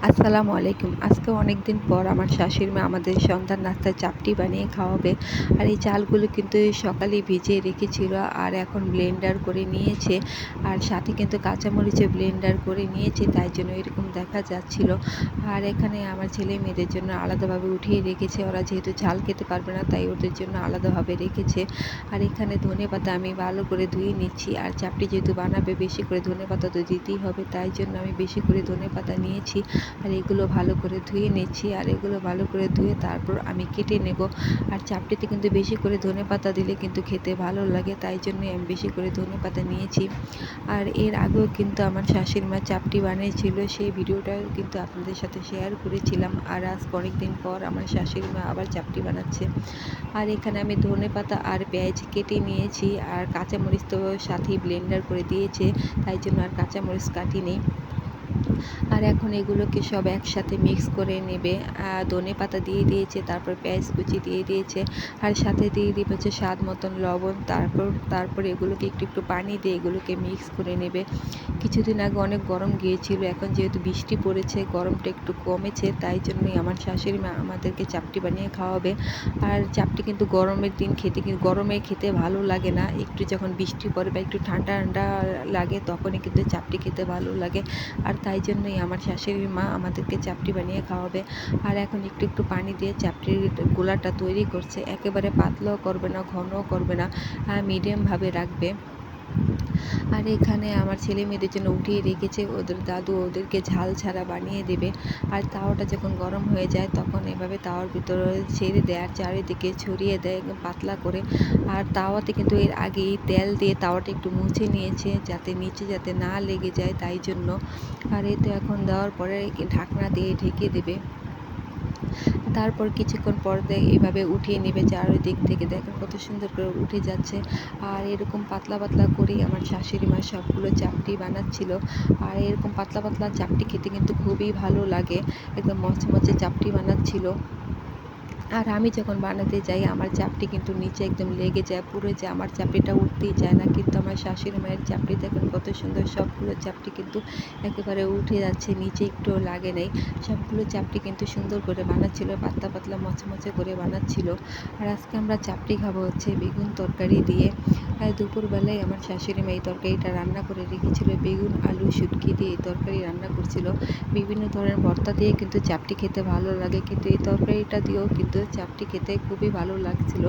আসসালামু আলাইকুম। আজকে অনেকদিন পর আমার শাশুড়ি মা আমাদের সন্ধ্যার নাস্তায় চাপটি বানিয়ে খাওয়াবে। আর এই চালগুলো কিন্তু সকালেই ভিজিয়ে রেখেছিল আর এখন ব্লেন্ডার করে নিয়েছে। আর সাথে কিন্তু কাঁচামরিচও ব্লেন্ডার করে নিয়েছে, তাই জন্য এরকম দেখা যাচ্ছিল। আর এখানে আমার ছেলে মেয়েদের জন্য আলাদাভাবে উঠিয়ে রেখেছে। ওরা যেহেতু ঝাল খেতে পারবে না, তাই ওদের জন্য আলাদাভাবে রেখেছে। আর এখানে ধনেপাতা আমি ভালো করে ধুয়ে নিচ্ছি। আর চাপটি যেহেতু বানাবে, বেশি করে ধনেপাতা তো দিতেই হবে, তাই জন্য আমি বেশি করে ধনেপাতা নিয়েছি। আর এগুলো ভালো করে ধুয়ে নিচ্ছি। আর এগুলো ভালো করে ধুয়ে তারপর আমি কেটে নেব। আর চাপটিতে কিন্তু বেশি করে ধনেপাতা দিলে কিন্তু খেতে ভালো লাগে, তাই জন্যই আমি বেশি করে ধনেপাতা নিয়েছি। আর এর আগেও কিন্তু আমার শাশুড়ি মা চাপটি বানিয়েছিল, সেই ভিডিওটা কিন্তু আপনাদের সাথে শেয়ার করেছিলাম। আর আজ অনেকদিন পর আমার শাশুড়ি মা আবার চাপটি বানাচ্ছে। আর এখানে আমি ধনেপাতা আর পেঁয়াজ কেটে নিয়েছি। আর কাঁচামরিচ তো সাথেই ব্লেন্ডার করে দিয়েছে, তাই জন্য আর কাঁচামরিচ কাটিনি। আর এখন এগুলোকে সব একসাথে মিক্স করে নেবে। ধনেপাতা দিয়ে দিয়েছে, তারপর পেঁয়াজ কুচি দিয়ে দিয়েছে, আর সাথে দিয়ে দিবে হচ্ছে স্বাদ মতন লবণ। তারপর এগুলোকে একটু একটু পানি দিয়ে এগুলোকে মিক্স করে নেবে। কিছুদিন আগে অনেক গরম গিয়েছিল, এখন যেহেতু বৃষ্টি পড়েছে, গরমটা একটু কমেছে, তাই জন্যই আমার শাশুড়ি মা আমাদেরকে চাপটি বানিয়ে খাওয়াবে। আর চাপটি কিন্তু গরমের দিন খেতে, কিন্তু গরমে খেতে ভালো লাগে না। একটু যখন বৃষ্টি পড়ে বা একটু ঠান্ডা ঠান্ডা লাগে, তখনই কিন্তু চাপটি খেতে ভালো লাগে। আর তাই জন্যই আমার শাশুড়ি মা আমাদেরকে চাপটি বানিয়ে খাওয়াবে। আর এখন একটু একটু পানি দিয়ে চাপটির গোলাটা তৈরি করছে। একেবারে পাতলাও করবে না, ঘনও করবে না, মিডিয়ামভাবে রাখবে। আর এখানে আমার ছেলে মেয়েদের জন্য উঠিয়ে রেখেছে, ওদের দাদু ওদেরকে ঝাল ছাড়া বানিয়ে দেবে। আর তাওয়াটা যখন গরম হয়ে যায়, তখন এভাবে তাওয়ার ভিতরে ছেড়ে দেয় আর চারিদিকে ছড়িয়ে দেয় একদম পাতলা করে। আর তাওয়াতে কিন্তু এর আগেই তেল দিয়ে তাওয়াটা একটু মুছে নিয়েছে, যাতে নিচে যাতে না লেগে যায়, তাই জন্য। আর এই তো এখন দেওয়ার পরে ঢাকনা দিয়ে ঢেকে দেবে। তারপর কিছুক্ষণ পর এভাবে উঠিয়ে নেবে, চারিদিক থেকে দেখেন কত সুন্দর করে উঠে যাচ্ছে। আর এরকম পাতলা পাতলা করেই আমার শাশুড়ি মা সবগুলো চাপটি বানাচ্ছিল। আর এরকম পাতলা পাতলা চাপটি খেতে কিন্তু খুবই ভালো লাগে, একদম মচমচে চাপটি বানাচ্ছিল। আর আমি যখন বানাতে যাই, আমার চাপটি কিন্তু নিচে একদম লেগে যায়, পুড়ে যায়, আমার চাপটিটা উঠতেই চায় না। কিন্তু আমার শাশুড়ি মায়ের চাপটি দেখুন কত সুন্দর, সবগুলো চাপটি কিন্তু একেবারে উঠে যাচ্ছে, নিচে একটুও লাগে নাই। সবগুলো চাপটি কিন্তু সুন্দর করে বানাচ্ছিল, পাতলা পাতলা মচমচে করে বানাচ্ছিল। আর আজকে আমরা চাপটি খাবো হচ্ছে বেগুন তরকারি দিয়ে। আর দুপুরবেলায় আমার শাশুড়ি মা এই তরকারিটা রান্না করে রেখেছিল, বেগুন আলু শুটকি দিয়ে এই তরকারি রান্না করছিল। বিভিন্ন ধরনের ভর্তা দিয়ে কিন্তু চাপটি খেতে ভালো লাগে, কিন্তু এই তরকারিটা দিয়েও কিন্তু চাপটি খেতে খুবই ভালো লাগছিল।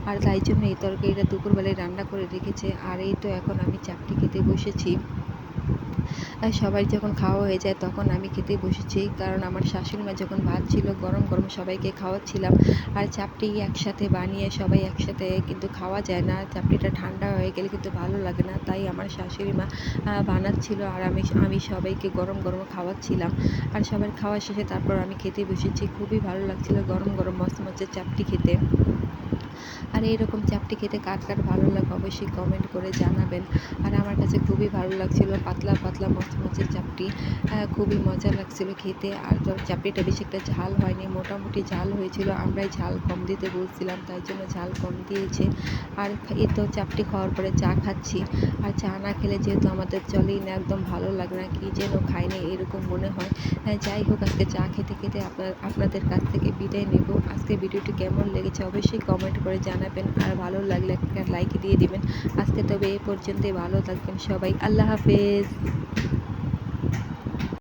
আর তাই জন্য এই তরকারিটা দুপুরবেলায় রান্না করে রেখেছে। আর এই তো এখন আমি চাপটি খেতে বসেছি। আর সবাই যখন খাওয়া হয়ে যায়, তখন আমি খেতে বসেছি, কারণ আমার শাশুড়ি মা যখন ভাত ছিল গরম গরম সবাইকে খাওয়াচ্ছিলাম। আর চাপটি একসাথে বানিয়ে সবাই একসাথে কিন্তু খাওয়া যায় না, চাপটিটা ঠান্ডা হয়ে গেলে কিন্তু ভালো লাগে না, তাই আমার শাশুড়ি মা বানাচ্ছিল আর আমি আমি সবাইকে গরম গরম খাওয়াচ্ছিলাম। আর সবার খাওয়া শেষে তারপর আমি খেতে বসেছি, খুবই ভালো লাগছিল গরম গরম মচমচে চাপটি খেতে। আর এইরকম চাপটি খেতে কার কার ভালো লাগে অবশ্যই কমেন্ট করে জানাবেন। আর আমার কাছে খুবই ভালো লাগছিল, পাতলা পাতলা মচমচে চাপটি, খুবই মজা লাগছিল খেতে। আর চাপটিটা বেশি একটা ঝাল হয়নি, মোটামুটি ঝাল হয়েছিল, আমরাই ঝাল কম দিতে বলছিলাম, তাই জন্য ঝাল কম দিয়েছে। আর এই তো চাপটি খাওয়ার পরে চা খাচ্ছি। আর চা না খেলে যেহেতু আমাদের চলেই না, একদম ভালো লাগে না, কী যেন খাইনি এরকম মনে হয়। যাই হোক, আজকে চা খেতে খেতে আপনাদের কাছ থেকে বিদায় নেব। আজকে ভিডিওটি কেমন লেগেছে অবশ্যই কমেন্ট করে জানাবেন, আর ভালো লাগলে একটা লাইক দিয়ে দিবেন। আজকে তবে এই পর্যন্তই, ভালো থাকবেন সবাই, আল্লাহ হাফেজ।